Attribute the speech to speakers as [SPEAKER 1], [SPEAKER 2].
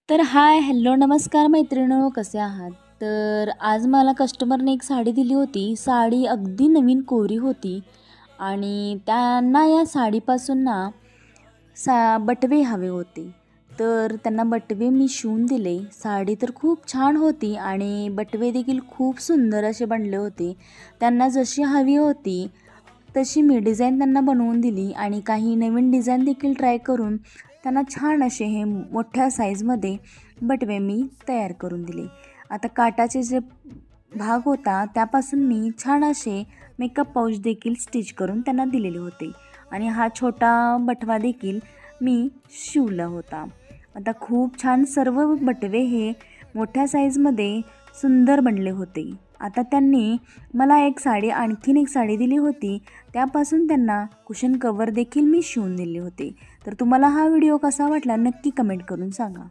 [SPEAKER 1] तर हाय, हॅलो, नमस्कार मैत्रिणींनो, कसे आहात? तर आज मला कस्टमरने एक साडी दिली होती. साडी अगदी नवीन कोरी होती आणि त्यांना या साडीपासून ना बटवे हवे होते. तर त्यांना बटवे मी शिवून दिले. साडी तर खूप छान होती आणि बटवे देखील खूप सुंदर असे बनले होते. त्यांना जशी हवी होती तशी मी डिझाईन त्यांना बनवून दिली आणि काही नवीन डिझाईन देखील ट्राय करून त्यांना छान असे हे मोठ्या साईजमध्ये बटवे मी तयार करून दिले. आता काटाचे जे भाग होता त्यापासून मी छान असे मेकअप पाऊच देखील स्टिच करून त्यांना दिलेले होते आणि हा छोटा बटवा देखील मी शिवला होता. आता खूप छान सर्व बटवे हे मोठ्या साईजमध्ये सुंदर बनले होते. आता त्यांनी मला आणखीन एक साडी दिली होती. त्यापासून त्यांना कुशन कवर देखील मी शिवून दिले होते. तर तुम्हाला हा व्हिडिओ कसा वाटला नक्की कमेंट करून सांगा.